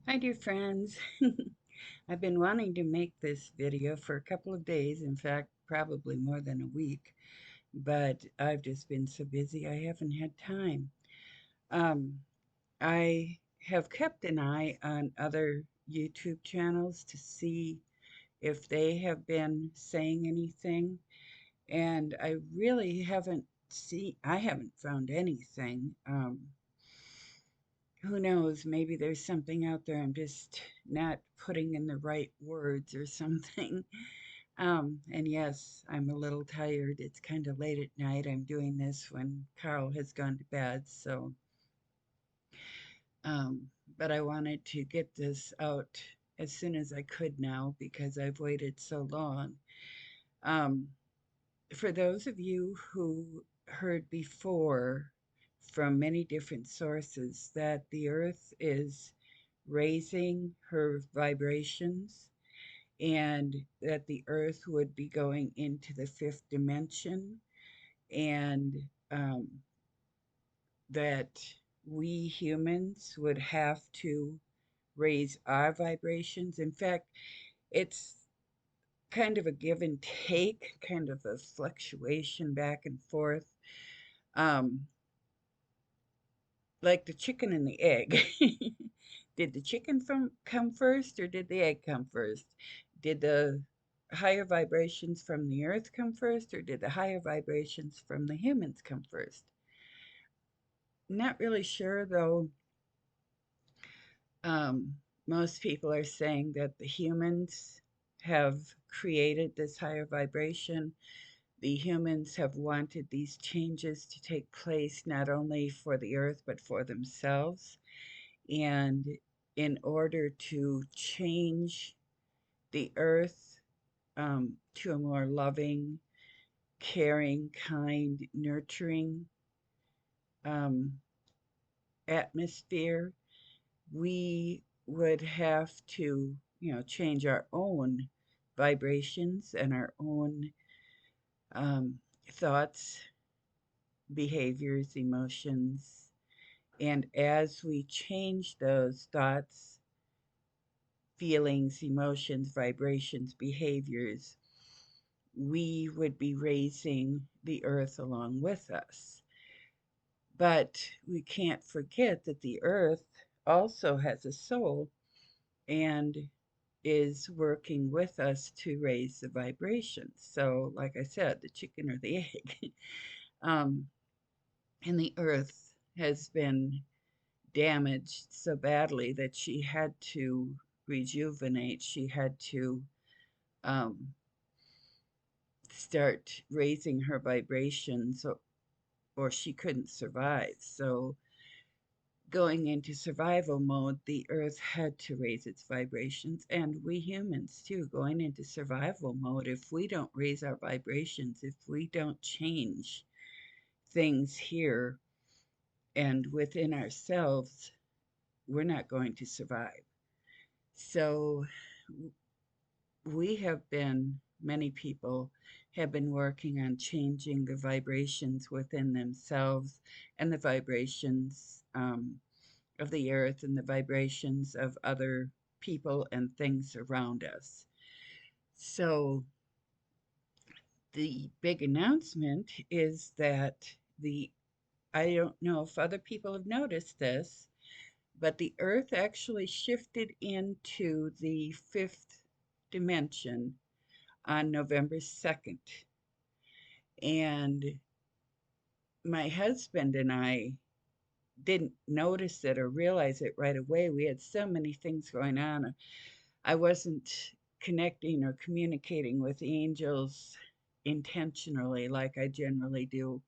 Hi, dear friends. I've been wanting to make this video for a couple of days, in fact, probably more than a week, but I've just been so busy I haven't had time. Um, I have kept an eye on other YouTube channels to see if they have been saying anything, and I haven't found anything. Who knows, maybe there's something out there I'm just not putting in the right words or something. And yes, I'm a little tired. It's kind of late at night. I'm doing this when Carl has gone to bed, so um, but I wanted to get this out as soon as I could now because I've waited so long. Um, for those of you who heard before from many different sources that the earth is raising her vibrations and that the earth would be going into the fifth dimension, and um, that we humans would have to raise our vibrations. In fact, it's kind of a give and take, kind of a fluctuation back and forth, um, like the chicken and the egg. Did the chicken come first or did the egg come first? Did the higher vibrations from the earth come first or did the higher vibrations from the humans come first? Not really sure though. Um, Most people are saying that the humans have created this higher vibration. The humans have wanted these changes to take place not only for the earth but for themselves. And in order to change the earth to a more loving, caring, kind, nurturing um, atmosphere, we would have to, change our own vibrations and our own um, thoughts, behaviors, emotions. And as we change those thoughts, feelings, emotions, vibrations, behaviors, we would be raising the earth along with us. But we can't forget that the earth also has a soul and is working with us to raise the vibrations. So, like I said, the chicken or the egg. um, and the earth has been damaged so badly that she had to rejuvenate. She had to um, start raising her vibrations, or she couldn't survive. So, going into survival mode, the earth had to raise its vibrations, and we humans too, going into survival mode. If we don't raise our vibrations, if we don't change things here and within ourselves, we're not going to survive. So, many people have been working on changing the vibrations within themselves and the vibrations of the earth and the vibrations of other people and things around us. So, the big announcement is that I don't know if other people have noticed this, but the earth actually shifted into the fifth dimension on November 2nd. And my husband and I didn't notice it or realize it right away. We had so many things going on. I wasn't connecting or communicating with angels intentionally like I generally do.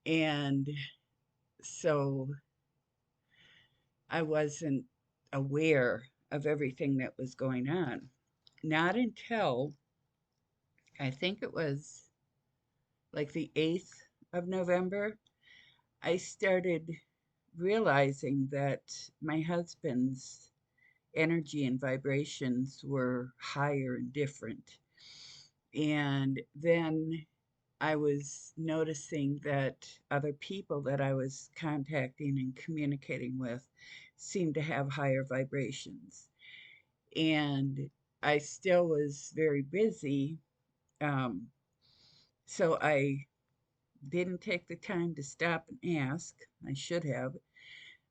And so I wasn't aware of everything that was going on. Not until I think it was like the 8th of November, I started realizing that my husband's energy and vibrations were higher and different. And then I was noticing that other people that I was contacting and communicating with seemed to have higher vibrations. And I still was very busy. Um, so I didn't take the time to stop and ask. I should have.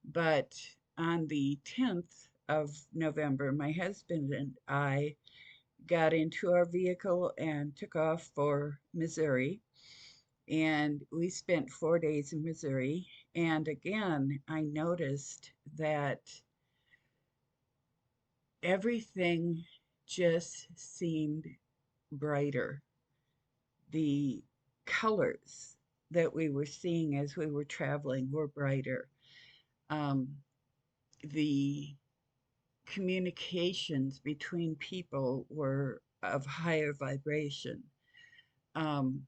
But on the 10th of November, my husband and I got into our vehicle and took off for Missouri. And we spent 4 days in Missouri. And again, I noticed that everything just seemed brighter. The colors that we were seeing as we were traveling were brighter. Um, the communications between people were of higher vibration. Um,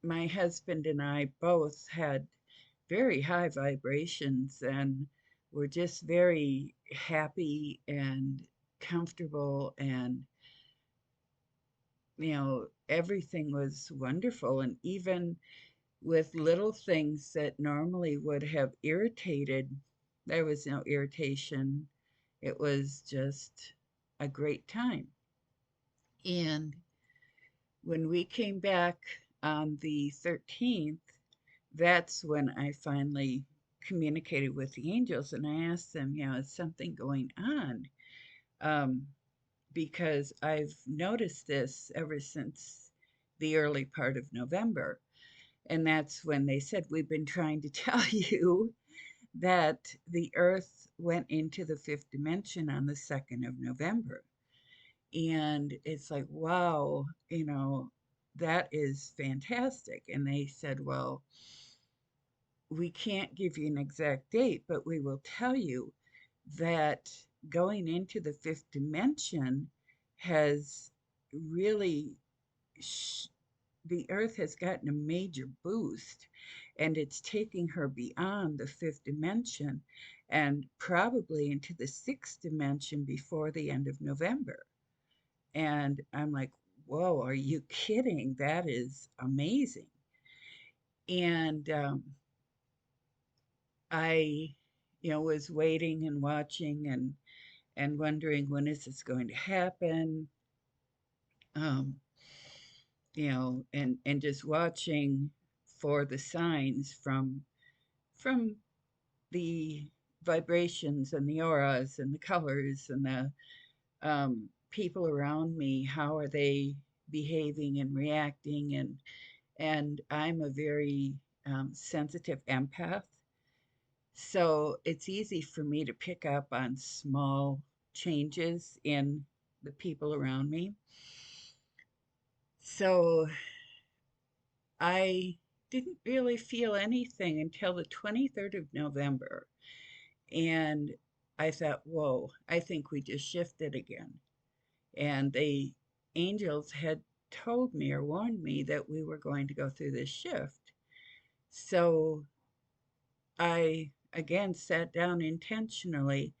my husband and I both had very high vibrations and were just very happy and comfortable, and everything was wonderful. And even with little things that normally would have irritated, there was no irritation. It was just a great time. And when we came back on the 13th, that's when I finally communicated with the angels, and I asked them, is something going on? Um, because I've noticed this ever since the early part of November. And that's when they said, we've been trying to tell you that the earth went into the fifth dimension on the 2nd of November. And it's like, wow, that is fantastic. And they said, well, we can't give you an exact date, but we will tell you that going into the fifth dimension has really, the earth has gotten a major boost, and it's taking her beyond the fifth dimension and probably into the sixth dimension before the end of November. And I'm like, whoa, are you kidding? That is amazing. And I, was waiting and watching and wondering, when is this going to happen? Um, and just watching for the signs from the vibrations and the auras and the colors and the people around me. How are they behaving and reacting? And I'm a very sensitive empath. So it's easy for me to pick up on small changes in the people around me. So I didn't really feel anything until the 23rd of November. And I thought, whoa, I think we just shifted again. And the angels had told me or warned me that we were going to go through this shift. So I again sat down intentionally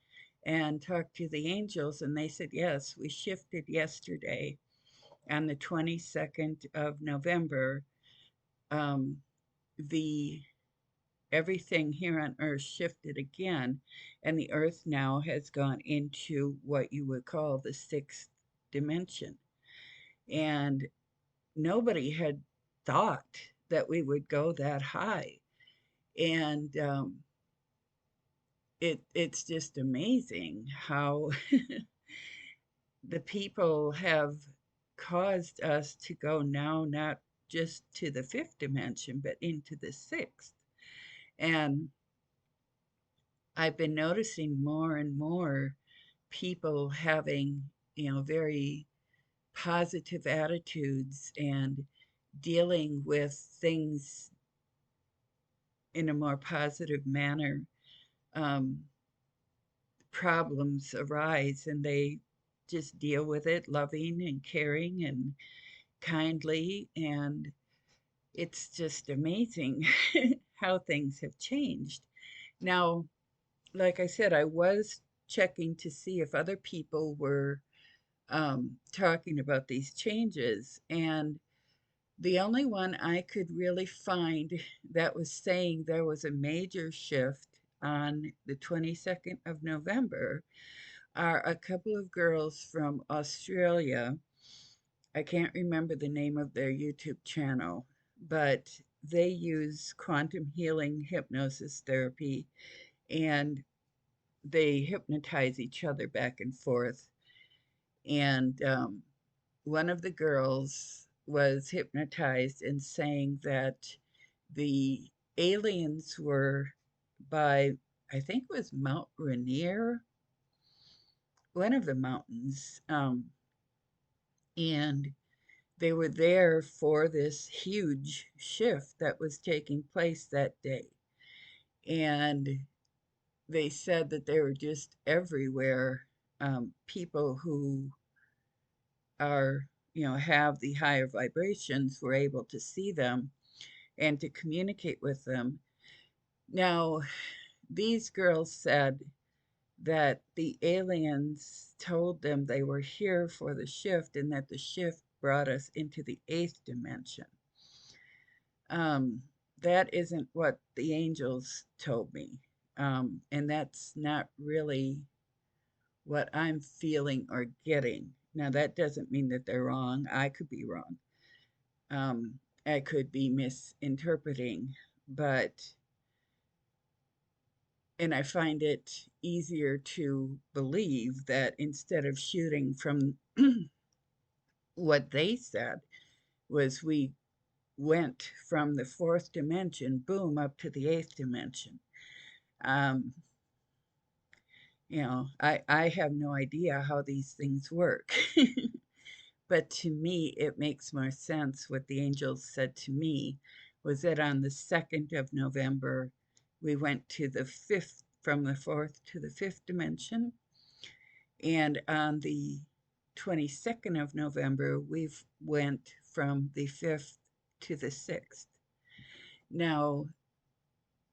and talked to the angels, and they said, yes, we shifted yesterday on the 22nd of November. Um, the Everything here on earth shifted again, and the earth now has gone into what you would call the sixth dimension. And nobody had thought that we would go that high. And it's just amazing how the people have caused us to go now not just to the fifth dimension, but into the sixth. And I've been noticing more and more people having, very positive attitudes and dealing with things in a more positive manner. Um, Problems arise and they just deal with it loving and caring and kindly. And it's just amazing how things have changed. Now, like I said, I was checking to see if other people were talking about these changes. And the only one I could really find that was saying there was a major shift on the 22nd of November are a couple of girls from Australia. I can't remember the name of their YouTube channel, but they use quantum healing hypnosis therapy, and they hypnotize each other back and forth. And one of the girls was hypnotized and saying that the aliens were by, I think it was Mount Rainier, one of the mountains, and they were there for this huge shift that was taking place that day. And they said that they were just everywhere. People who are, have the higher vibrations were able to see them and to communicate with them. Now, these girls said that the aliens told them they were here for the shift and that the shift brought us into the eighth dimension. Um, that isn't what the angels told me. And that's not really what I'm feeling or getting. Now, that doesn't mean that they're wrong. I could be wrong. Um, I could be misinterpreting, but, and I find it easier to believe that instead of shooting from what they said, was we went from the fourth dimension, boom, up to the eighth dimension. Um, I have no idea how these things work. But to me, it makes more sense. What the angels said to me was that on the 2nd of November, we went to the fifth, from the fourth to the fifth dimension. And on the 22nd of November, we went from the fifth to the sixth. Now,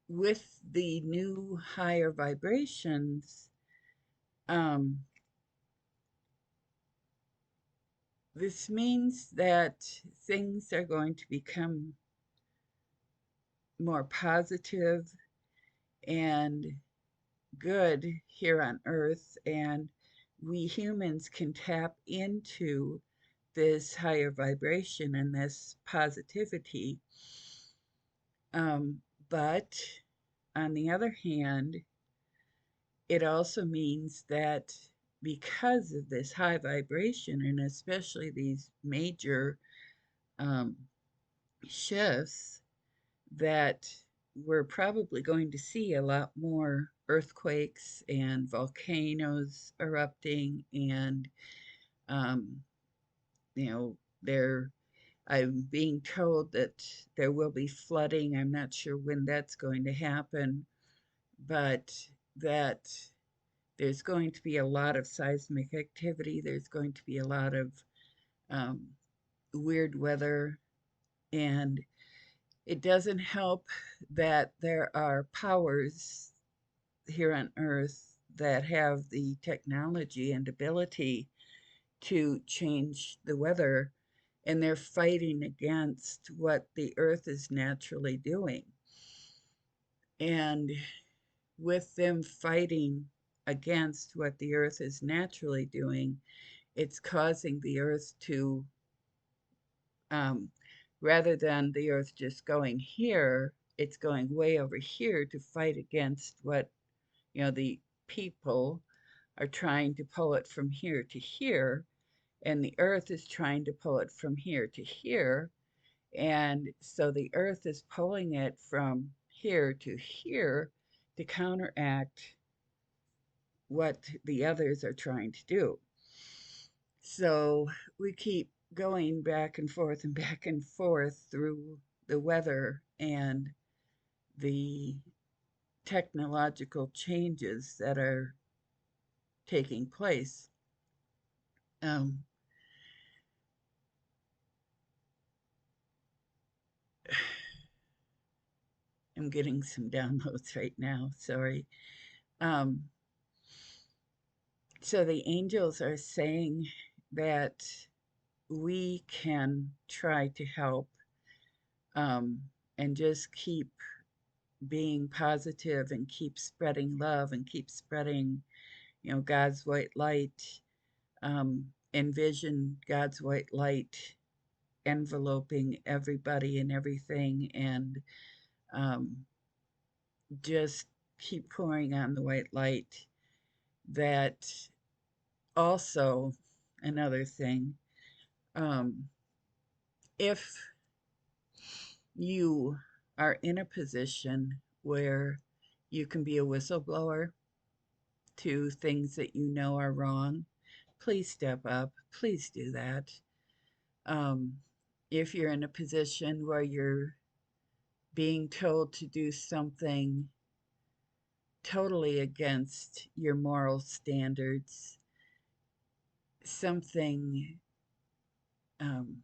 with the new higher vibrations, um, this means that things are going to become more positive and good here on Earth, and we humans can tap into this higher vibration and this positivity. But on the other hand, it also means that because of this high vibration, and especially these major um, shifts, that we're probably going to see a lot more earthquakes and volcanoes erupting, and um, you know, there. I'm being told that there will be flooding. I'm not sure when that's going to happen, but that there's going to be a lot of seismic activity. There's going to be a lot of um, weird weather, and it doesn't help that there are powers here on Earth that have the technology and ability to change the weather, and they're fighting against what the Earth is naturally doing. And with them fighting against what the Earth is naturally doing, it's causing the Earth to, um, rather than the Earth just going here, it's going way over here to fight against what, the people are trying to pull it from here to here, and the Earth is trying to pull it from here to here. And so the Earth is pulling it from here to here to counteract what the others are trying to do. So we keep going back and forth and back and forth through the weather and the technological changes that are taking place. Um, I'm getting some downloads right now, sorry. Um, so the angels are saying that we can try to help, and just keep being positive and keep spreading love and keep spreading, God's white light. Envision God's white light enveloping everybody and everything, and um, just keep pouring on the white light. That also, another thing, um, if you are in a position where you can be a whistleblower to things that you know are wrong, please step up. Please do that. Um, if you're in a position where you're being told to do something totally against your moral standards, something um,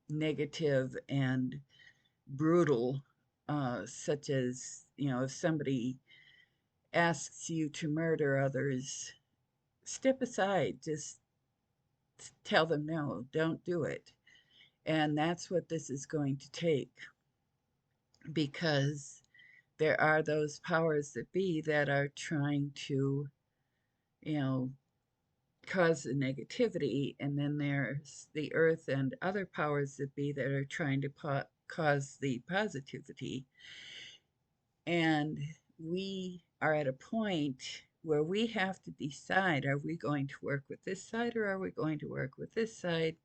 negative and brutal, such as, if somebody asks you to murder others, step aside. Just tell them no, don't do it. And that's what this is going to take, because there are those powers that be that are trying to, you know, cause the negativity, and then there's the earth and other powers that be that are trying to cause the positivity. And we are at a point where we have to decide, are we going to work with this side or are we going to work with this side?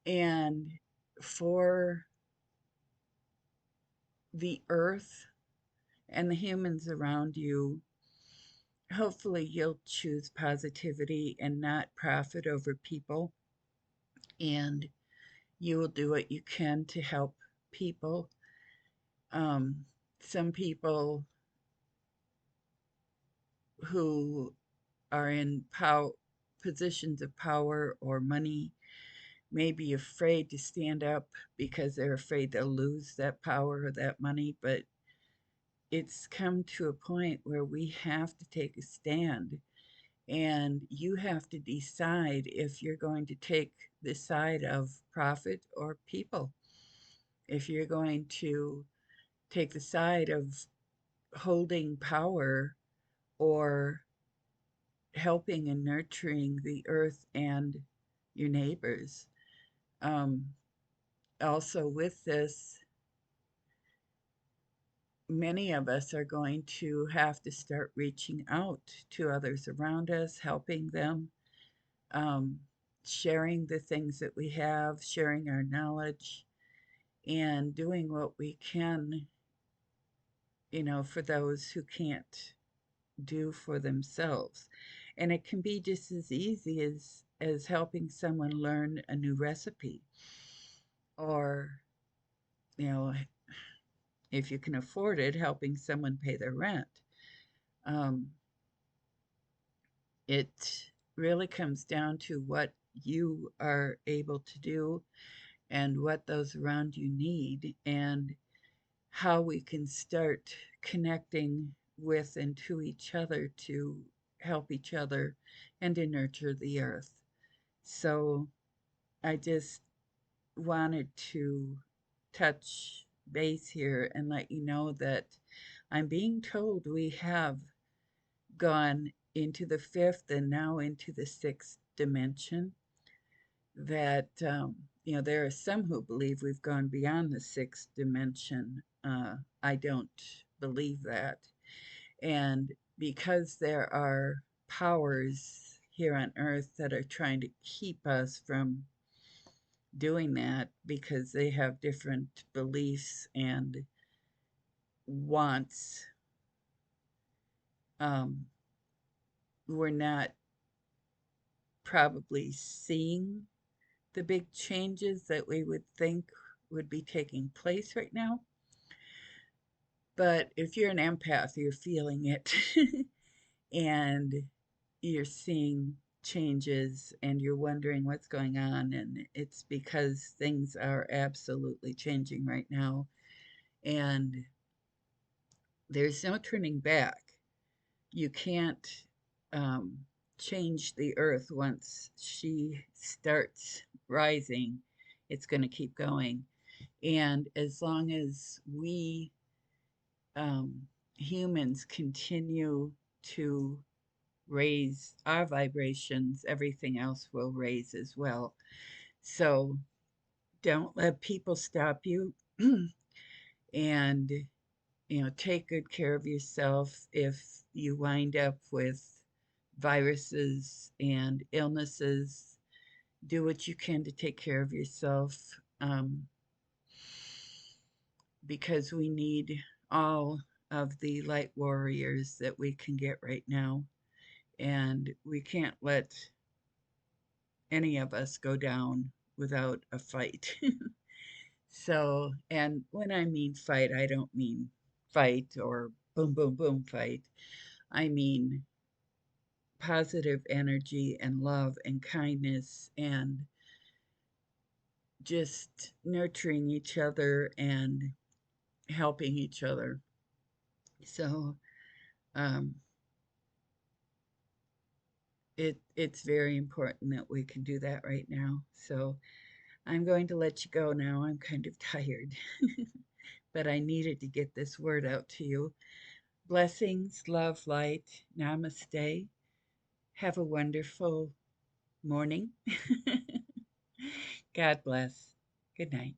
And for the earth and the humans around you, hopefully you'll choose positivity and not profit over people. And you will do what you can to help people. Um, some people who are in positions of power or money may be afraid to stand up because they're afraid they'll lose that power or that money, but it's come to a point where we have to take a stand, and you have to decide if you're going to take the side of profit or people. If you're going to take the side of holding power or helping and nurturing the earth and your neighbors. Um, Also, with this, many of us are going to have to start reaching out to others around us, helping them, um, sharing the things that we have, sharing our knowledge, and doing what we can, for those who can't do for themselves. And it can be just as easy as helping someone learn a new recipe, or, you know, if you can afford it, helping someone pay their rent. Um, it really comes down to what you are able to do and what those around you need, and how we can start connecting with and to each other to help each other and to nurture the earth. So I just wanted to touch base here and let you know that I'm being told we have gone into the fifth and now into the sixth dimension. That, there are some who believe we've gone beyond the sixth dimension. I don't believe that. And because there are powers here on earth that are trying to keep us from doing that because they have different beliefs and wants, um, we're not probably seeing the big changes that we would think would be taking place right now. But if you're an empath, you're feeling it and you're seeing changes and you're wondering what's going on. And it's because things are absolutely changing right now. And there's no turning back. You can't um, change the earth once she starts rising. It's going to keep going. And as long as we um, humans continue to raise our vibrations, everything else will raise as well. So don't let people stop you. And take good care of yourself. If you wind up with viruses and illnesses, do what you can to take care of yourself, um, because we need all of the light warriors that we can get right now, and we can't let any of us go down without a fight. So, and when I mean fight, I don't mean fight or boom, boom, boom fight. I mean positive energy and love and kindness and just nurturing each other and helping each other. So, um, it's very important that we can do that right now. So I'm going to let you go now. I'm kind of tired, but I needed to get this word out to you. Blessings, love, light. Namaste. Have a wonderful morning. God bless. Good night.